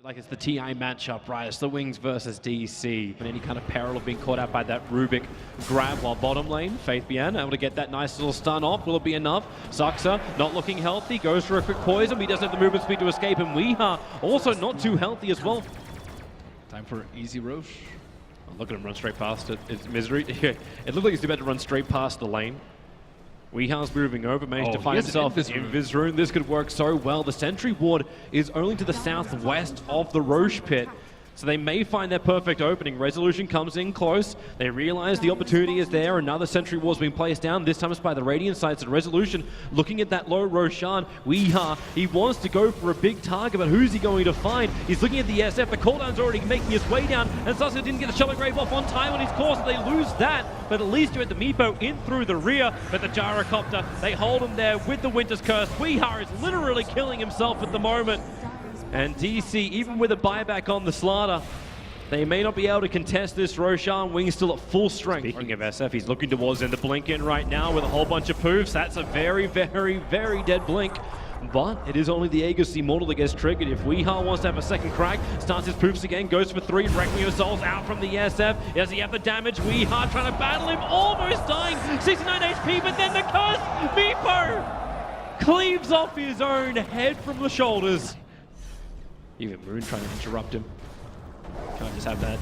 Like it's the TI matchup, right? It's the Wings versus DC. And any kind of peril of being caught out by that Rubik grab while bottom lane, Faith Bien able to get that nice little stun off. Will it be enough? Suxa not looking healthy, goes for a quick poison, but he doesn't have the movement speed to escape, and Weeha also not too healthy as well. Time for easy Roche. Oh, look at him run straight past it. It's Misery. It looked like he's about to run straight past the lane. Weeha's moving over, managed to find himself in Viz Rune. This could work so well. The sentry ward is only to the southwest of the Roche pit, so they may find their perfect opening. Resolution comes in close. They realize the opportunity is there. Another sentry ward's being placed down. This time it's by the Radiant sides. And Resolution looking at that low Roshan. Weeha, he wants to go for a big target, but who's he going to find? He's looking at the SF. The cooldown's already making his way down, and Suska didn't get the Shallow Grave off on time on his course. They lose that, but at least you had the Meepo in through the rear. But the Gyrocopter, they hold him there with the Winter's Curse. Weeha is literally killing himself at the moment. And DC, even with a buyback on the Slaughter, they may not be able to contest this. Roshan Wing still at full strength. Speaking of SF, he's looking towards in the blink in right now with a whole bunch of poofs. That's a very, very, very dead blink. But it is only the Aegis Immortal that gets triggered. If Weeha wants to have a second crack, starts his poofs again, goes for 3, Requiem Souls out from the SF. Does he have the damage? Weeha trying to battle him, almost dying. 69 HP, but then the curse, Meepo cleaves off his own head from the shoulders. Even Moon trying to interrupt him. Can't just have that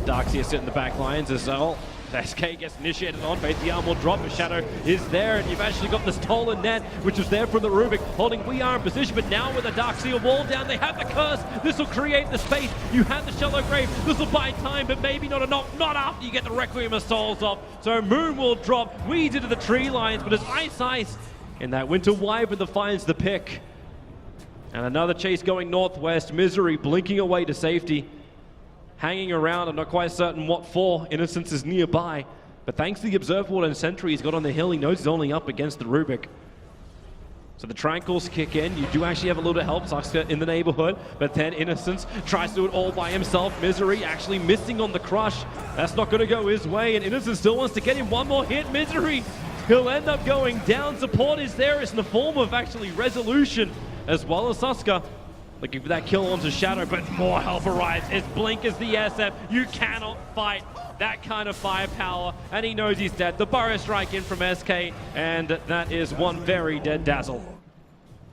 Darkseer sit in the back lines as well. SK gets initiated on, Faith the arm will drop, but Shadow is there, and you've actually got the stolen net, which was there from the Rubik, holding We Are in position, but now with the Darkseer wall down, they have the curse. This will create the space. You have the Shallow Grave. This will buy time, but maybe not enough, not after you get the Requiem of Souls off. So Moon will drop, Weeds into the tree lines, but it's Ice in that Winter Wyvern that finds the pick. And another chase going northwest. Misery blinking away to safety. Hanging around, I'm not quite certain what for. Innocence is nearby. But thanks to the Observer Ward and Sentry he's got on the hill, he knows he's only up against the Rubik. So the Tranquils kick in. You do actually have a little bit of help. Suska in the neighborhood. But then Innocence tries to do it all by himself. Misery actually missing on the crush. That's not going to go his way. And Innocence still wants to get him one more hit. Misery, he'll end up going down. Support is there. It's in the form of actually Resolution, as well as Suska. Looking for that kill onto Shadow, but more help arrives. As Blink as the SF. You cannot fight that kind of firepower, and he knows he's dead. The Burrow Strike in from SK, and that is one very dead Dazzle.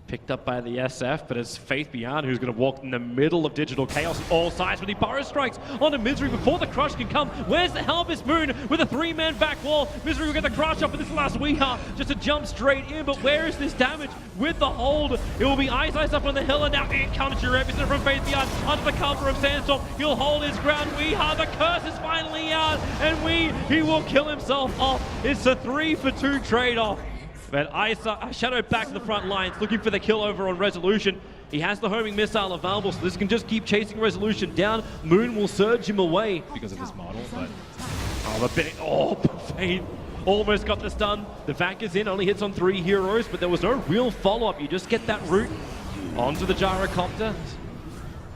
Picked up by the SF, but it's Faith Beyond who's going to walk in the middle of Digital Chaos on all sides, but he Burrow Strikes onto Misery before the crush can come. Where's the help? It's Moon with a 3-man back wall. Misery will get the crush up, but this last Weeha just to jump straight in, but where is this damage? With the hold, it will be Ice up on the hill, and now in comes your episode from Faith Beyond under the cover of Sandstorm. He'll hold his ground. Weeha, the curse is finally out, and he will kill himself off. It's a 3-for-2 trade-off. But Shadow back to the front lines, looking for the kill over on Resolution. He has the homing missile available, so this can just keep chasing Resolution down. Moon will surge him away. Because of his model, but... Faith almost got the stun. The Vac is in, only hits on 3 heroes, but there was no real follow-up. You just get that route onto the Gyrocopter.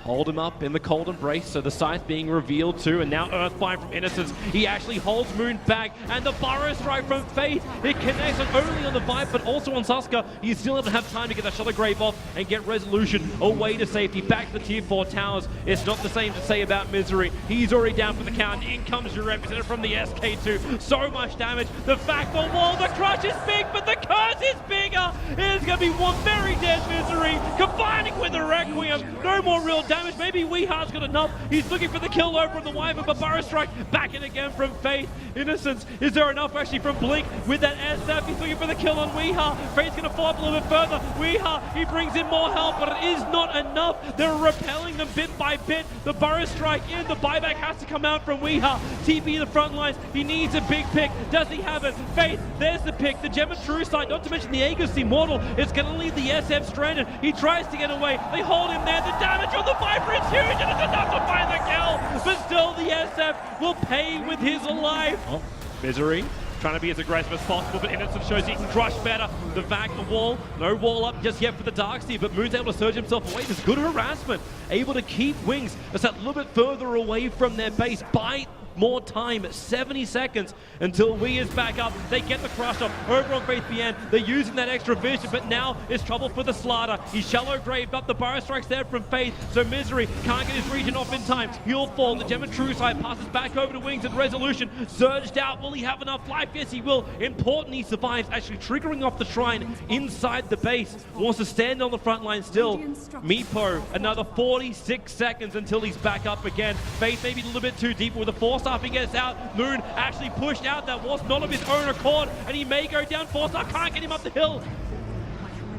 Hold him up in the cold embrace, so the Scythe being revealed too, and now Earthbind from Innocence. He actually holds Moon back, and the Burrow Strike from Faith. It connects not only on the Vibe, but also on Suska. He still doesn't have time to get that Shallow Grave off and get Resolution away to safety, back to the tier 4 towers. It's not the same to say about Misery. He's already down for the count. In comes your representative from the SK2. So much damage. The fact, the wall, the crush is big, but the curse is bigger. It is going to be one very dead Misery, combining with the Requiem. No more real damage. Maybe Weeha's got enough. He's looking for the kill over on the Wyvern, but Burrow Strike back in again from Faith. Innocence, is there enough actually from Blink with that SF? He's looking for the kill on Weeha. Faith's going to follow up a little bit further. Weeha, he brings in more help, but it is not enough. They're repelling them bit by bit. The Burrow Strike in, the buyback has to come out from Weeha. TP the front lines, he needs a big pick. Does he have it? Faith, there's the pick. The Gem of True Sight, not to mention the Aegis Immortal, it's going to leave the SF stranded. He tries to get away. They hold him there. The damage on the Viper is huge, and it's enough to find the kill. But still, the SF will pay with his life. Oh, Misery trying to be as aggressive as possible, but Innocent shows he can crush better. The Vac, the wall, no wall up just yet for the Darkseer, but Moon's able to surge himself away. There's good harassment, able to keep Wings just that little bit further away from their base by more time, 70 seconds until We is back up. They get the crush up over on Faith BN. They're using that extra vision, but now it's trouble for the Slaughter. He's shallow graved up. The burrow strikes there from Faith, so Misery can't get his region off in time. He'll fall. The Gem and True side passes back over to Wings and Resolution. Surged out. Will he have enough life? Yes, he will. Important, he survives, actually triggering off the shrine inside the base. Wants to stand on the front line still. Meepo, another 46 seconds until he's back up again. Faith maybe a little bit too deep with the Force-Up. He gets out. Moon actually pushed out. That was not of his own accord, and he may go down. Force-Up can't get him up the hill.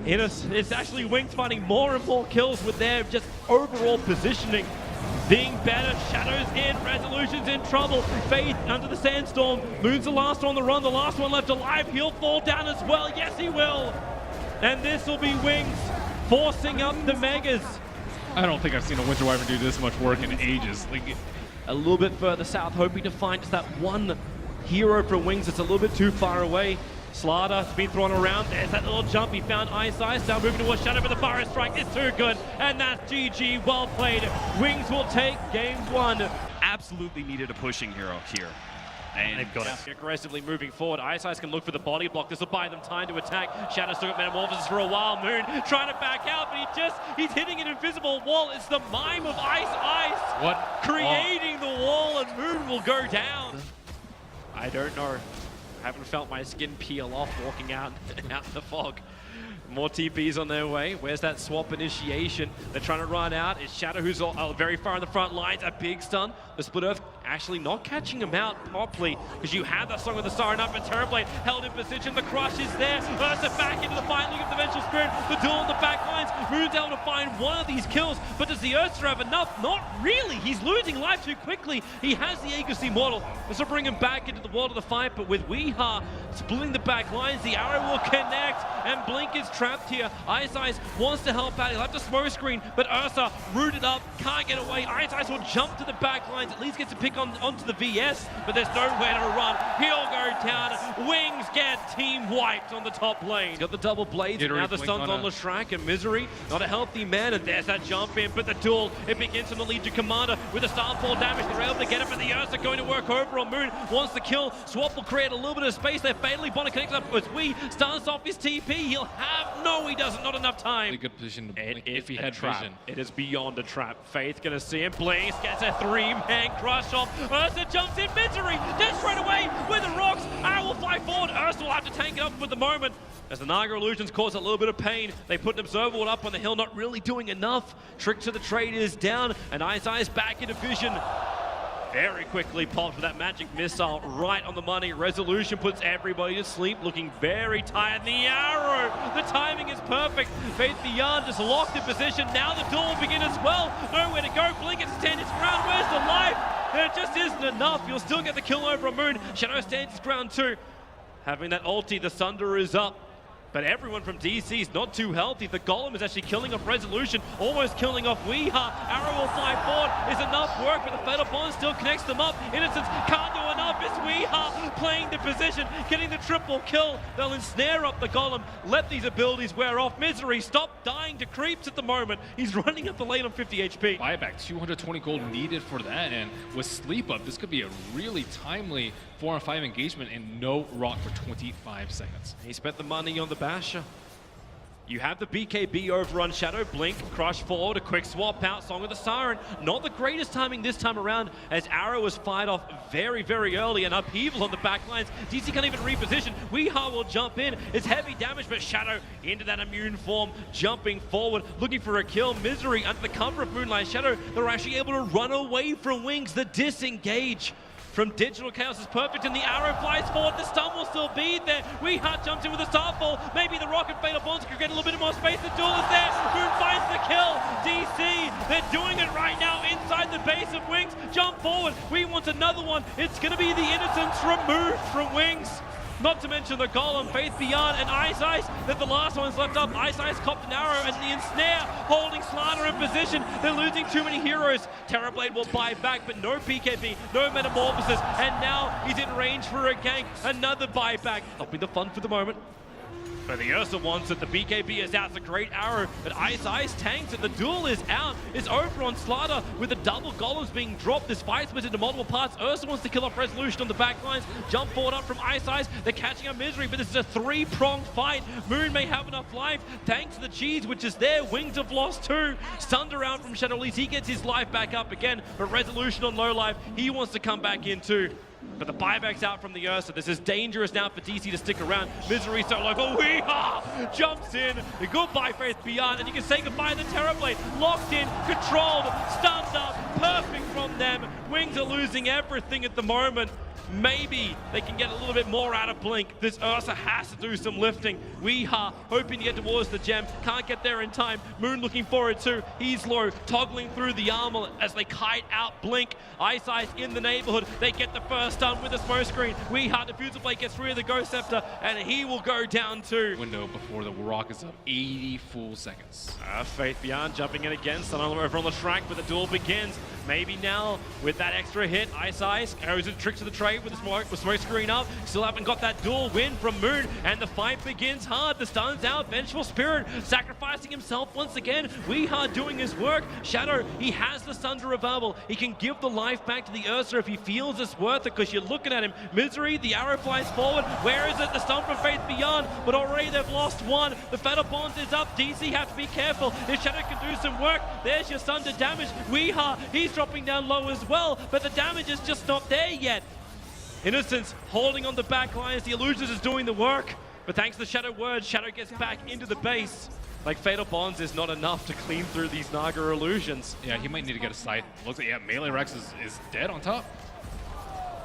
It's actually Wings finding more and more kills with their just overall positioning being better. Shadows in, Resolution's in trouble. Faith under the sandstorm. Moon's the last one on the run, the last one left alive. He'll fall down as well. Yes, he will. And this will be Wings forcing up the Megas. I don't think I've seen a Winter Wyvern do this much work in ages. Like, a little bit further south, hoping to find just that one hero for Wings that's a little bit too far away. Slaughter's been thrown around. There's that little jump. He found Ice. Now moving towards Shadow, but the Fire Strike is too good. And that's GG. Well played. Wings will take game one. Absolutely needed a pushing hero here. And they've got it. Aggressively moving forward. Ice can look for the body block. This will buy them time to attack. Shadow still got Metamorphosis for a while. Moon trying to back out, but he's hitting an invisible wall. It's the mime of Ice. what? Creating the wall, and Moon will go down. I don't know. I haven't felt my skin peel off walking out in the fog. More TPs on their way. Where's that swap initiation? They're trying to run out. It's Shadow who's very far in the front lines. A big stun. The Split Earth actually not catching him out properly because you have that Song of the Siren up, and Terrorblade held in position. The crush is there. Ursa back into the fight. Look at the Vengeful Spirit. The duel on the back lines. Moon's able to find one of these kills, but does the Ursa have enough? Not really. He's losing life too quickly. He has the Aegis Immortal. This will bring him back into the world of the fight, but with Weeha splitting the back lines, the arrow will connect, and Blink is trapped here. Ice wants to help out. He'll have to smoke screen, but Ursa rooted up, can't get away. Ice will jump to the back lines, at least get to pick onto the VS, but there's nowhere to run. He'll go down. Wings get team wiped on the top lane. He's got the double blades, and now the stun's on Leshrac, and Misery, not a healthy man, and there's that jump in, but the duel, it begins from the Legion Commander with a Starfall damage. They're able to get it, but the Ursa going to work over on Moon. Wants the kill. Swap will create a little bit of space. They're fatally bonded, connected up as We starts off his TP. He'll have, no, he doesn't, not enough time. Really good position to blink if he had trap. vision. It is beyond a trap. Faith gonna see him. Blinks gets a three-man crush off. Ursa jumps in. Misery just straight away with the rocks. Arrow will fly forward. Ursa will have to tank it up for the moment as the Naga Illusions cause a little bit of pain. They put an Observer up on the hill, not really doing enough. Trick to the trade is down, and Ice back into vision. Very quickly popped with that magic missile right on the money. Resolution puts everybody to sleep, looking very tired. The arrow, the timing is perfect. Faith Beyond just locked in position. Now the duel will begin as well. Nowhere to go. Blink at stand his ground. Where's the life? And it just isn't enough. You'll still get the kill over on Moon. Shadow stands his ground too. Having that ulti, the Sunder is up. But everyone from DC is not too healthy. The Golem is actually killing off Resolution, almost killing off Weeha. Arrow will fly forward. Is enough work, but the Fatal Bond still connects them up. Innocence can't do enough. It's Weeha playing the position, getting the triple kill. They'll ensnare up the Golem, let these abilities wear off. Misery, stop dying to creeps at the moment. He's running up the lane on 50 HP. Buyback, 220 gold needed for that, and with Sleep Up, this could be a really timely 4-on-5 engagement and no rock for 25 seconds. He spent the money on the Basher. You have the BKB over on Shadow. Blink, crush forward, a quick swap out. Song of the Siren. Not the greatest timing this time around as Arrow was fired off very, very early. And upheaval on the back lines. DC can't even reposition. Weeha will jump in. It's heavy damage, but Shadow into that immune form, jumping forward, looking for a kill. Misery under the cover of Moonlight Shadow. They're actually able to run away from Wings. The disengage from Digital Chaos is perfect, and the arrow flies forward. The stun will still be there. Weeha jumps in with a Starfall. Maybe the Rocket Fatal Bonds could get a little bit more space. The duel is there. Moon finds the kill. DC, they're doing it right now inside the base of Wings. Jump forward. We want another one. It's going to be the Innocence removed from Wings. Not to mention the Golem, Faith Beyond, and Ice. That the last one's left up. Ice copped an arrow, and the ensnare holding Slaughter in position. They're losing too many heroes. Terrorblade will buy back, but no PKB, no Metamorphosis, and now he's in range for a gank. Another buyback. Helping the fun for the moment. But the Ursa wants it, the BKB is out, it's a great arrow, but Ice tanks it, the duel is out, it's over on Slaughter with the double golems being dropped, this fight split into multiple parts, Ursa wants to kill off Resolution on the back lines, jump forward up from Ice, they're catching up Misery, but this is a three-pronged fight, Moon may have enough life, thanks to the cheese which is there, Wings have lost two, stunned around from Shadow Leeds, he gets his life back up again, but Resolution on low life, he wants to come back in too. But the buyback's out from the Ursa. This is dangerous now for DC to stick around. Misery so low, but Weehaw jumps in. Goodbye, Faith Beyond, and you can say goodbye to the Terrorblade. Locked in, controlled, stunned up, perfect from them. Wings are losing everything at the moment. Maybe they can get a little bit more out of Blink. This Ursa has to do some lifting. Weehaw hoping to get towards the gem. Can't get there in time. Moon looking for it too. He's low, toggling through the armor as they kite out Blink. Ice in the neighborhood. They get the first stun with a smoke screen. Weehaw, Diffusal Blade gets through the Ghost Scepter, and he will go down too. Window before the rock is up 80 full seconds. Faith Beyond jumping in again. Stun over on the track, but the duel begins. Maybe now with that extra hit, Ice goes into Tricks of the Trade with the smoke screen up. Still haven't got that duel win from Moon, and the fight begins hard. The stun's out. Vengeful Spirit sacrificing himself once again. Weehaw doing his work. Shadow, he has the Sunder Revival. He can give the life back to the Ursa if he feels it's worth it, because you're looking at him. Misery, the arrow flies forward. Where is it? The stun from Faith Beyond, but already they've lost one. The Fatal Bonds is up. DC have to be careful. If Shadow can do some work, there's your Sunder damage. Weehaw, he's dropping down low as well, but the damage is just not there yet. Innocence holding on the back lines, the Illusions is doing the work, but thanks to the Shadow Word, Shadow gets back into the base. Like, Fatal Bonds is not enough to clean through these Naga Illusions. Yeah, he might need to get a scythe. Looks like, yeah, Melee Rex is dead on top.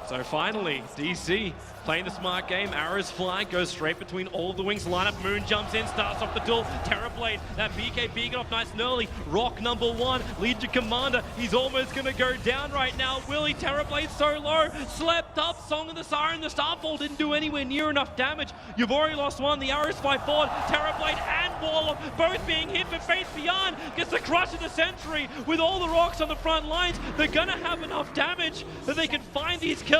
So finally, DC playing the smart game. Arrow's flag goes straight between all the Wings lineup. Moon jumps in, starts off the duel. Terrorblade, that BKB got off nice and early. Rock number one, Legion Commander. He's almost going to go down right now. Willie, Terrorblade so low. Slept up, Song of the Siren. The Starfall didn't do anywhere near enough damage. You've already lost one. The Arrows fly forward. Terrorblade and Warlock both being hit, but Faith Beyond gets the crush of the Sentry. With all the rocks on the front lines, they're going to have enough damage that they can find these kills.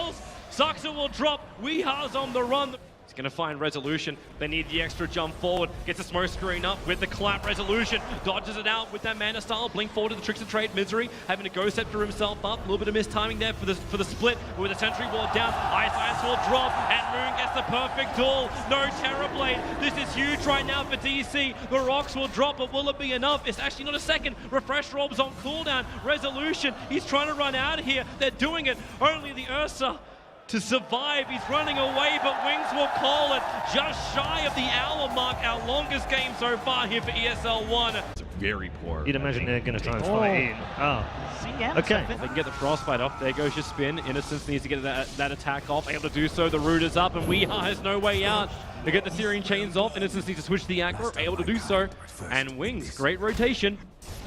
Zuxa will drop. Weehaw's on the run. He's going to find Resolution. They need the extra jump forward. Gets a smoke screen up with the clap. Resolution dodges it out with that mana style. Blink forward to the Tricks of Trade. Misery having to Ghost Scepter himself up. A little bit of mistiming there for the split. But with the Sentry Ward down, Ice will drop, and Moon gets the perfect duel. No Terrorblade. This is huge right now for DC. The rocks will drop, but will it be enough? It's actually not a second. Refresh Orbs on cooldown. Resolution, he's trying to run out of here. They're doing it. Only the Ursa to survive. He's running away, but Wings will call it just shy of the hour mark. Our longest game so far here for ESL 1. It's very poor. You'd imagine they're going to try and fight in. Oh. Okay. They can get the Frostbite off. There goes your spin. Innocence needs to get that attack off. Able to do so. The root is up, and Weehaw has no way out. They get the Searing Chains off. Innocence needs to switch the aggro. Able to do so. And Wings, great rotation.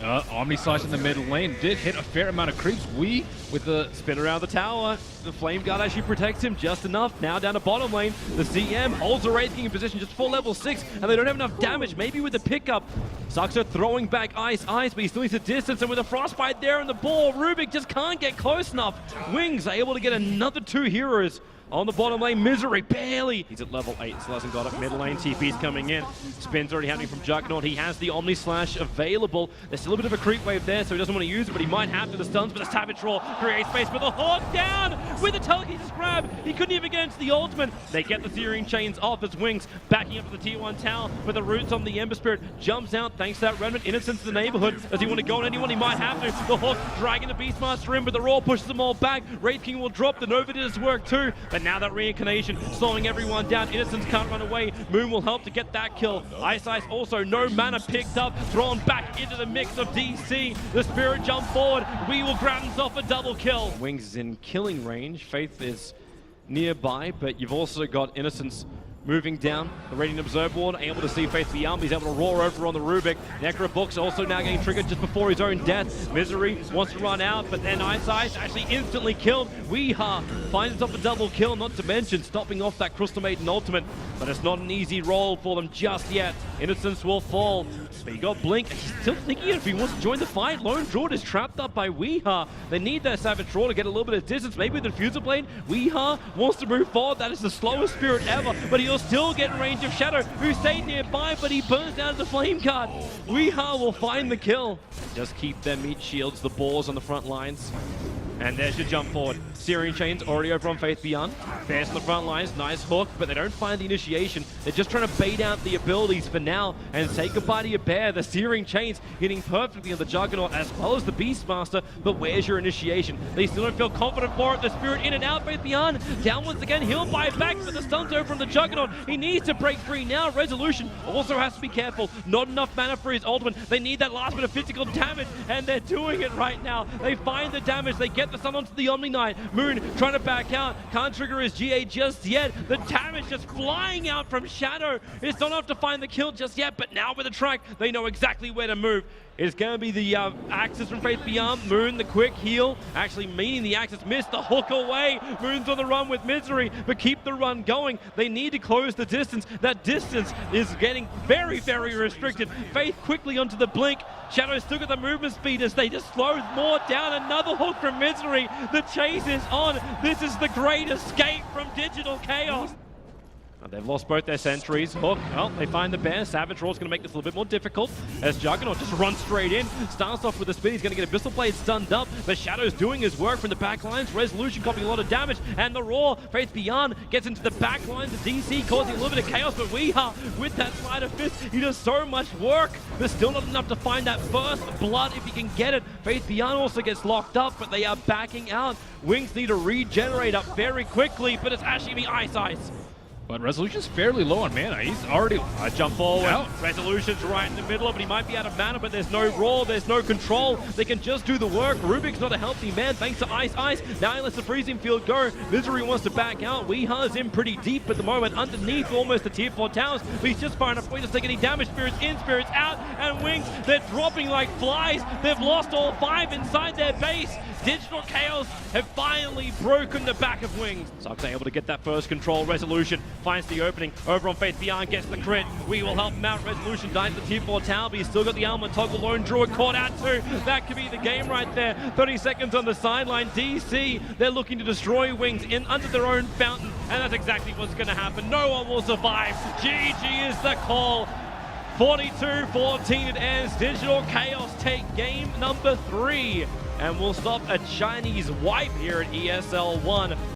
Omni Slash in the mid lane did hit a fair amount of creeps. With the spin around the tower. The Flame Guard actually protects him just enough. Now down to bottom lane. The CM holds the Wraith King in position just for level 6, and they don't have enough damage. Maybe with the pickup. Zuxa throwing back Ice, but he still needs to distance, and with a Frostbite there on the ball, Rubik just can't get close enough. Wings are able to get another 2 heroes on the bottom lane. Misery, barely. He's at level 8, still hasn't got it. Middle lane, TP's coming in. Spin's already happening from Juggernaut. He has the Omni Slash available. There's still a bit of a creep wave there, so he doesn't want to use it, but he might have to. The stuns, but the Savage Roar creates space for the Hawk down with the telekinesis grab. He couldn't even get into the ultimate. They get the Searing Chains off as Wings backing up to the T1 tower, but the roots on the Ember Spirit jumps out thanks to that Remnant. Innocence in the neighborhood. Does he want to go on anyone? He might have to. The Hawk dragging the Beastmaster in, but the Roar pushes them all back. Wraith King will drop. The Nova did his work too, but now that reincarnation slowing everyone down. Innocence can't run away. Moon will help to get that kill. Ice also, no mana picked up, thrown back into the mix of DC. The Spirit jump forward. We will grab himself a double kill. Wings is in killing range. Faith is nearby, but you've also got Innocence moving down. The Radiant Observe Ward, able to see Faith Beyond. He's able to roar over on the Rubik. Necro Books also now getting triggered just before his own death. Misery wants to run out, but then Ice actually instantly killed. Weehaw finds himself a double kill, not to mention stopping off that Crystal Maiden ultimate. But it's not an easy roll for them just yet. Innocence will fall. But you got Blink. He's still thinking if he wants to join the fight. Lone Druid is trapped up by Weehaw. They need that Savage Roar to get a little bit of distance. Maybe with the Diffusal Blade. Weehaw wants to move forward. That is the slowest Spirit ever. But he he'll still get in range of Shadow, who stayed nearby, but he burns down the flame card. Weeha will find the kill. Just keep their meat shields, the balls on the front lines. And there's your jump forward. Searing Chains already over on Faith Beyond. Fierce on the front lines, nice hook, but they don't find the initiation. They're just trying to bait out the abilities for now and say goodbye to your bear. The Searing Chains hitting perfectly on the Juggernaut as well as the Beastmaster, but where's your initiation? They still don't feel confident for it. The Spirit in and out, Faith Beyond. Down once again, he'll buy back, but the stuns over from the Juggernaut. He needs to break free now. Resolution also has to be careful. Not enough mana for his ultimate. They need that last bit of physical damage, and they're doing it right now. They find the damage. They get the stun onto the Omni Knight. Moon trying to back out. Can't trigger his GA just yet. The damage just flying out from Shadow. It's not enough to find the kill just yet, but now with the track, they know exactly where to move. It's going to be the Axis from Faith Beyond. Moon, the quick heal, actually meaning the Axis missed the hook away. Moon's on the run with Misery, but keep the run going. They need to close the distance. That distance is getting very, very restricted. Faith quickly onto the blink. Shadow still got the movement speed as they just slow more down. Another hook from Misery. The chase is on. This is the great escape from Digital Chaos. They've lost both their sentries. Hook, well, they find the bear. Savage Raw's going to make this a little bit more difficult as Juggernaut just runs straight in. Starts off with the spin. He's going to get Abyssal Blade stunned up, but Shadow's doing his work from the back lines. Resolution copying a lot of damage, and the Raw, Faith Beyond, gets into the back lines of DC, causing a little bit of chaos, but Weeha, with that sleight of fist, he does so much work. There's still not enough to find that first blood if he can get it. Faith Beyond also gets locked up, but they are backing out. Wings need to regenerate up very quickly, but it's actually going to be Ice. But Resolution's fairly low on mana. He's already jump forward. out. Resolution's right in the middle of it. He might be out of mana, but there's no Raw, there's no control. They can just do the work. Rubik's not a healthy man thanks to Ice. Now he lets the freezing field go. Misery wants to back out. Weeha's in pretty deep at the moment, underneath almost the tier 4 towers, but he's just far enough away to take any damage. Spirits in, Spirits out, and Wings, they're dropping like flies. They've lost all 5 inside their base. Digital Chaos have finally broken the back of Wings. Sucks able to get that first control. Resolution finds the opening. Over on Faith Beyond gets the crit. We will help him out. Resolution dies to tier 4 tower, but he's still got the element toggle. Lone Druid caught out too. That could be the game right there. 30 seconds on the sideline. DC, they're looking to destroy Wings in under their own fountain, and that's exactly what's going to happen. No one will survive. GG is the call. 42-14 it ends. Digital Chaos take game number 3. And we'll stop a Chinese wipe here at ESL 1.